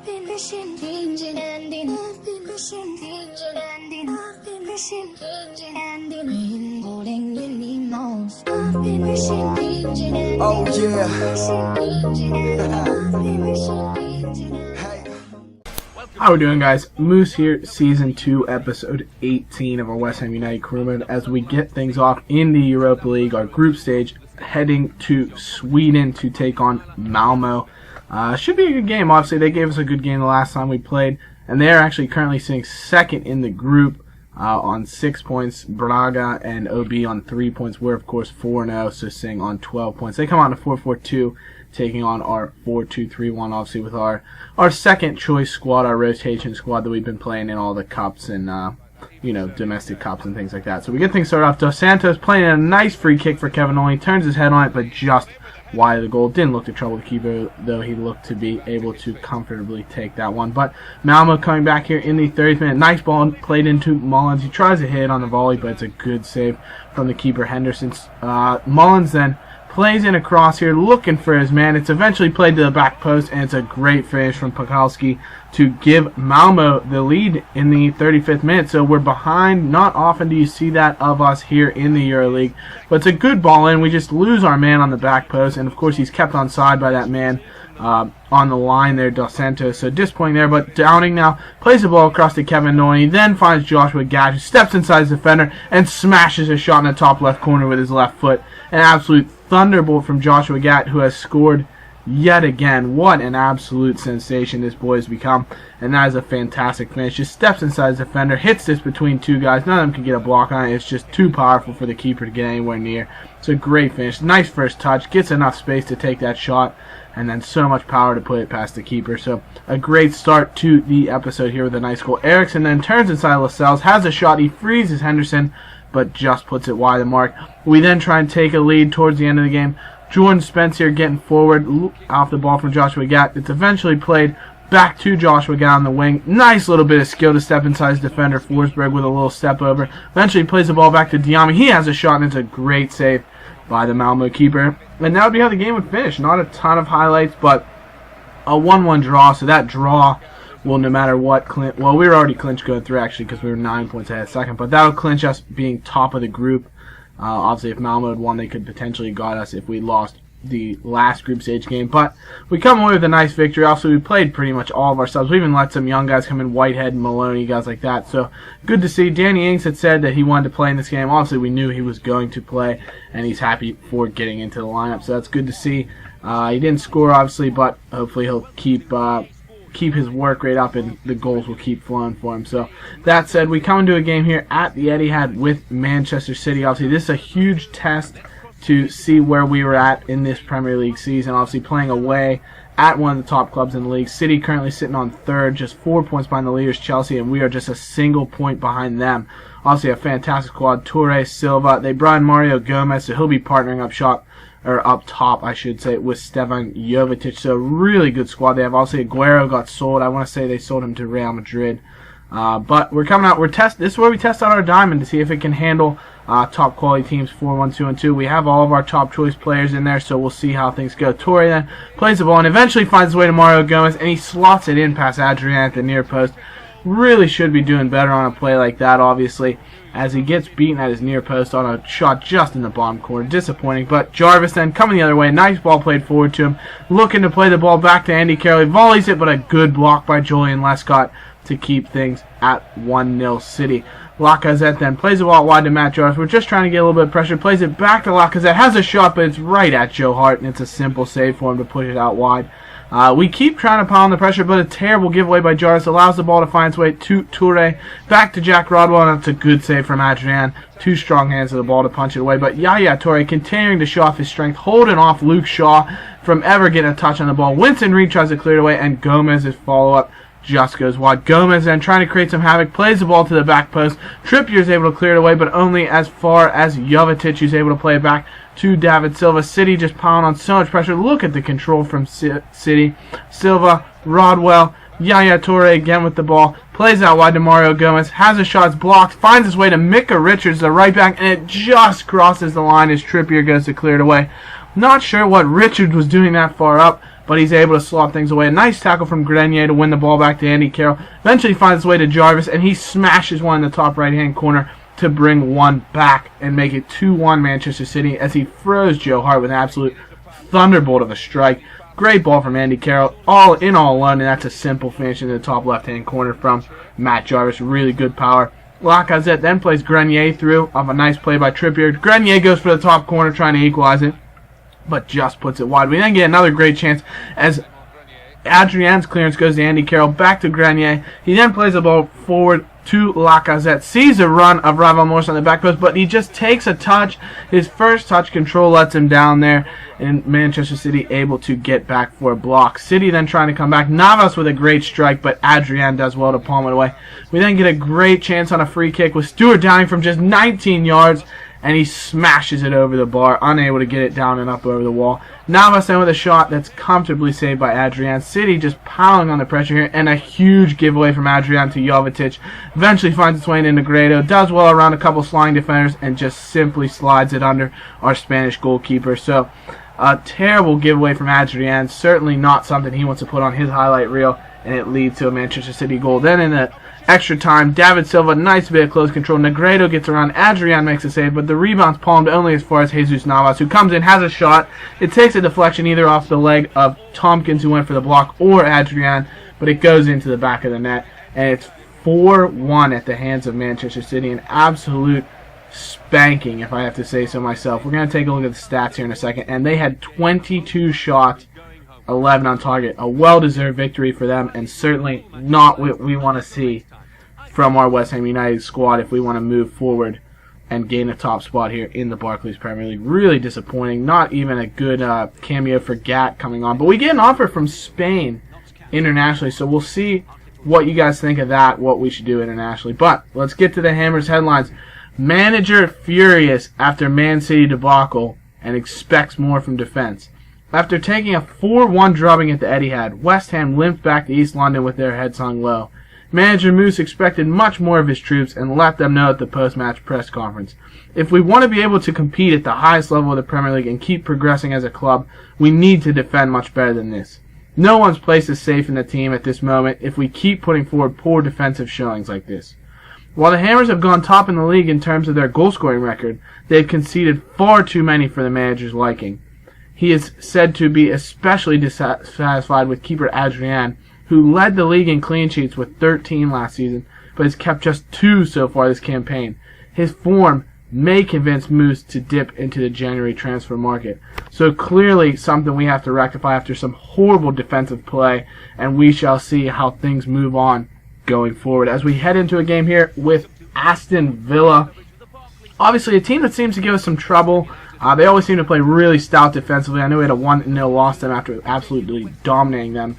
Oh yeah. How we doing, guys? Moose here, Season 2, Episode 18 of our West Ham United crew mode as we get things off in the Europa League, our group stage, heading to Sweden to take on Malmo. Should be a good game. Obviously, they gave us a good game the last time we played, and they're actually currently sitting second in the group on 6 points. Braga and OB on 3 points. We're, of course, 4-0, so sitting on 12 points. They come on to 4-4-2. Taking on our 4-2-3-1, obviously with our second choice squad, our rotation squad that we've been playing in all the cups and domestic cups and things like that. So we get things started off. Dos Santos playing a nice free kick for Kevin Ollie, turns his head on it, but just wide of the goal. Didn't look to trouble the keeper, though he looked to be able to comfortably take that one. But Malmo coming back here in the 30th minute. Nice ball played into Mullins. He tries to hit on the volley, but it's a good save from the keeper, Henderson. Mullins then plays in across here, looking for his man. It's eventually played to the back post, and it's a great finish from Pakalski to give Malmo the lead in the 35th minute. So we're behind. Not often do you see that of us here in the EuroLeague, but it's a good ball in. We just lose our man on the back post, and of course he's kept onside by that man on the line there, Dos Santos. So disappointing there, but Downing now plays the ball across to Kevin Nolan. He then finds Joshua Gadd, who steps inside his defender and smashes a shot in the top left corner with his left foot. An absolute thunderbolt from Joshua Gatt, who has scored yet again. What an absolute sensation this boy has become, and that is a fantastic finish. Just steps inside his defender, hits this between two guys. None of them can get a block on it. It's just too powerful for the keeper to get anywhere near. It's a great finish. Nice first touch, gets enough space to take that shot, and then so much power to put it past the keeper. So a great start to the episode here with a nice goal. Eriksson then turns inside Lascelles, has a shot, he freezes Henderson, but just puts it wide of the mark. We then try and take a lead towards the end of the game. Jordan Spence here getting forward off the ball from Joshua Gatt. It's eventually played back to Joshua Gatt on the wing. Nice little bit of skill to step inside his defender, Forsberg, with a little step over. Eventually plays the ball back to Diame. He has a shot, and it's a great save by the Malmo keeper. And that would be how the game would finish. Not a ton of highlights, but a 1-1 draw. So that draw will, no matter what, well, we were already clinched going through, actually, because we were 9 points ahead of second. But that will clinch us being top of the group. Obviously, if Malmo had won, they could potentially have got us if we lost the last group stage game. But we come away with a nice victory. Also, we played pretty much all of our subs. We even let some young guys come in, Whitehead, Maloney, guys like that. So good to see. Danny Ings had said that he wanted to play in this game. Obviously, we knew he was going to play, and he's happy for getting into the lineup. So that's good to see. He didn't score, obviously, but hopefully he'll keep his work rate up and the goals will keep flowing for him. So that said, we come into a game here at the Etihad with Manchester City. Obviously, this is a huge test to see where we were at in this Premier League season. Obviously, playing away at one of the top clubs in the league. City currently sitting on third, just 4 points behind the leaders, Chelsea, and we are just a single point behind them. Obviously, a fantastic squad. Toure, Silva. They brought in Mario Gomez, so he'll be partnering up top, I should say, with Stevan Jovetic. So really good squad. They have also Aguero got sold. I want to say they sold him to Real Madrid. But we're coming out. This is where we test out our diamond to see if it can handle top quality teams 4-1-2-2. We have all of our top choice players in there, so we'll see how things go. Torre then plays the ball and eventually finds his way to Mario Gomez, and he slots it in past Adrian at the near post. Really should be doing better on a play like that, obviously, as he gets beaten at his near post on a shot just in the bottom corner. Disappointing, but Jarvis then coming the other way. Nice ball played forward to him. Looking to play the ball back to Andy Carroll. He volleys it, but a good block by Julian Lescott to keep things at 1-0 City. Lacazette then plays the ball wide to Matt Jarvis. We're just trying to get a little bit of pressure. Plays it back to Lacazette. Has a shot, but it's right at Joe Hart, and it's a simple save for him to push it out wide. We keep trying to pound the pressure, but a terrible giveaway by Jarvis allows the ball to find its way to Toure. Back to Jack Rodwell, and that's a good save from Adrian. Two strong hands of the ball to punch it away. But Yaya Toure continuing to show off his strength, holding off Luke Shaw from ever getting a touch on the ball. Winston Reed tries to clear it away, and Gomez's follow-up just goes wide. Gomez then trying to create some havoc, plays the ball to the back post. Trippier is able to clear it away, but only as far as Jovetic, who's able to play it back to David Silva. City just piling on so much pressure. Look at the control from City. Silva, Rodwell, Yaya Toure again with the ball. Plays out wide to Mario Gomez. Has a shot, blocked. Finds his way to Mika Richards, the right back, and it just crosses the line as Trippier goes to clear it away. Not sure what Richards was doing that far up, but he's able to slot things away. A nice tackle from Grenier to win the ball back to Andy Carroll. Eventually finds his way to Jarvis, and he smashes one in the top right-hand corner to bring one back and make it 2-1 Manchester City as he throws Joe Hart with an absolute thunderbolt of a strike. Great ball from Andy Carroll, all alone, and that's a simple finish in the top left-hand corner from Matt Jarvis. Really good power. Lacazette then plays Grenier through off a nice play by Trippier. Grenier goes for the top corner trying to equalize it, but just puts it wide. We then get another great chance as Adrian's clearance goes to Andy Carroll, back to Grenier. He then plays the ball forward to Lacazette, sees a run of Ravel Morris on the back post, but he just takes a touch. His first touch control lets him down there, and Manchester City able to get back for a block. City then trying to come back. Navas with a great strike, but Adrian does well to palm it away. We then get a great chance on a free kick with Stuart Downing from just 19 yards, and he smashes it over the bar, unable to get it down and up over the wall. Navas then with a shot that's comfortably saved by Adrian. City just piling on the pressure here, and a huge giveaway from Adrian to Jovetic. Eventually finds its way into Negredo, does well around a couple flying defenders, and just simply slides it under our Spanish goalkeeper. So, a terrible giveaway from Adrian. Certainly not something he wants to put on his highlight reel, and it leads to a Manchester City goal. Then in the extra time, David Silva, nice bit of close control. Negredo gets around. Adrian makes a save, but the rebound's palmed only as far as Jesus Navas, who comes in, has a shot. It takes a deflection either off the leg of Tompkins, who went for the block, or Adrian, but it goes into the back of the net, and it's 4-1 at the hands of Manchester City. An absolute spanking, if I have to say so myself. We're going to take a look at the stats here in a second, and they had 22 shots, 11 on target. A well-deserved victory for them, and certainly not what we want to see from our West Ham United squad if we want to move forward and gain a top spot here in the Barclays Premier League. Really disappointing. Not even a good cameo for Gat coming on. But we get an offer from Spain internationally, so we'll see what you guys think of that, what we should do internationally. But let's get to the Hammers headlines. Manager furious after Man City debacle and expects more from defense. After taking a 4-1 drubbing at the Etihad, West Ham limped back to East London with their heads hung low. Manager Moose expected much more of his troops and let them know at the post-match press conference. If we want to be able to compete at the highest level of the Premier League and keep progressing as a club, we need to defend much better than this. No one's place is safe in the team at this moment if we keep putting forward poor defensive showings like this. While the Hammers have gone top in the league in terms of their goal-scoring record, they have conceded far too many for the manager's liking. He is said to be especially dissatisfied with keeper Adrian, who led the league in clean sheets with 13 last season, but has kept just 2 so far this campaign. His form may convince Moose to dip into the January transfer market. So clearly something we have to rectify after some horrible defensive play, and we shall see how things move on going forward as we head into a game here with Aston Villa. Obviously a team that seems to give us some trouble. They always seem to play really stout defensively. I know we had a 1-0 loss to them after absolutely dominating them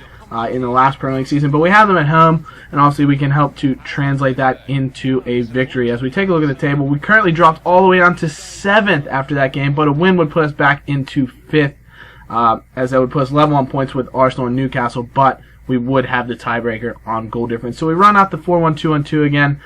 in the last Premier League season, but we have them at home, and obviously we can help to translate that into a victory. As we take a look at the table, we currently dropped all the way down to 7th after that game, but a win would put us back into 5th, as that would put us level on points with Arsenal and Newcastle, but we would have the tiebreaker on goal difference. So we run out the 4-1-2-1-2 again.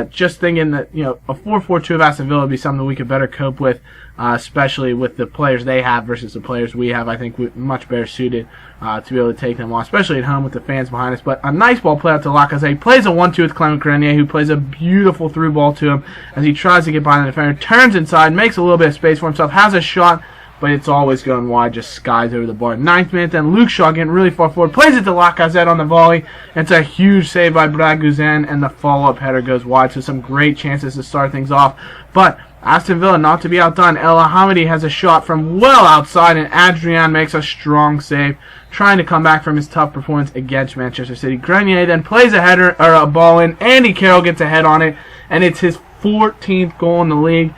Just thinking that a 4-4-2 of Aston Villa would be something we could better cope with, especially with the players they have versus the players we have. I think we're much better suited to be able to take them on, especially at home with the fans behind us. But a nice ball play out to Lacazette. He plays a 1-2 with Clement Grenier, who plays a beautiful through ball to him as he tries to get by the defender, turns inside, makes a little bit of space for himself, has a shot, but it's always going wide, just skies over the bar. 9th minute, then Luke Shaw getting really far forward, plays it to Lacazette on the volley. It's a huge save by Brad Guzan, and the follow-up header goes wide, so some great chances to start things off. But Aston Villa, not to be outdone, El Hamidi has a shot from well outside, and Adrian makes a strong save, trying to come back from his tough performance against Manchester City. Grenier then plays a header, or a ball in. Andy Carroll gets a head on it, and it's his 14th goal in the league.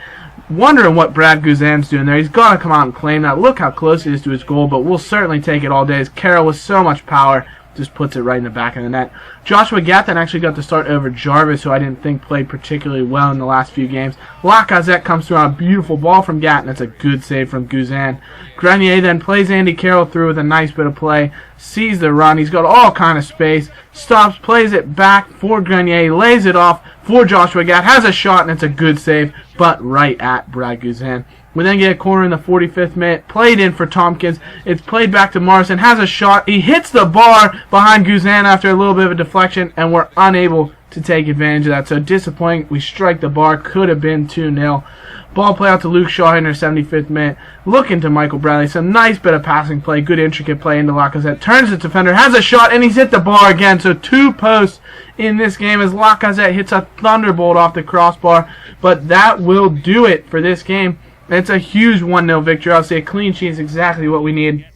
Wondering what Brad Guzan's doing there. He's got to come out and claim that. Look how close he is to his goal, but we'll certainly take it all day as Carroll with so much power just puts it right in the back of the net. Joshua Gatton actually got to start over Jarvis, who I didn't think played particularly well in the last few games. Lacazette comes through on a beautiful ball from Gatton. That's a good save from Guzan. Grenier then plays Andy Carroll through with a nice bit of play. Sees the run. He's got all kind of space. Stops, plays it back for Grenier, lays it off for Joshua Gatton. Has a shot, and it's a good save, but right at Brad Guzan. We then get a corner in the 45th minute, played in for Tompkins. It's played back to Morrison, has a shot. He hits the bar behind Guzan after a little bit of a deflection, and we're unable to take advantage of that. So disappointing. We strike the bar. Could have been 2-0. Ball play out to Luke Shaw in our 75th minute. Looking to Michael Bradley. Some nice bit of passing play. Good intricate play into Lacazette. Turns the defender. Has a shot. And he's hit the bar again. So 2 posts in this game as Lacazette hits a thunderbolt off the crossbar. But that will do it for this game. It's a huge 1-0 victory. I'll say a clean sheet is exactly what we need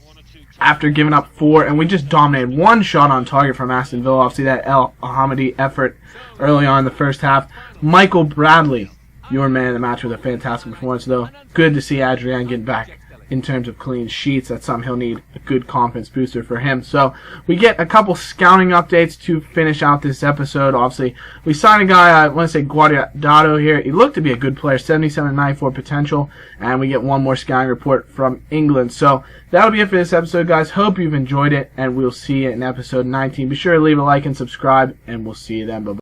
after giving up 4. And we just dominated. 1 shot on target from Aston Villa. Obviously that El Hamadi effort early on in the first half. Michael Bradley, your man of the match, with a fantastic performance, though. Good to see Adrian getting back in terms of clean sheets. That's something he'll need, a good confidence booster for him. So we get a couple scouting updates to finish out this episode. Obviously, we signed a guy, I want to say Guardado here. He looked to be a good player, 77-94 potential, and we get one more scouting report from England. So that'll be it for this episode, guys. Hope you've enjoyed it, and we'll see you in episode 19. Be sure to leave a like and subscribe, and we'll see you then. Bye-bye.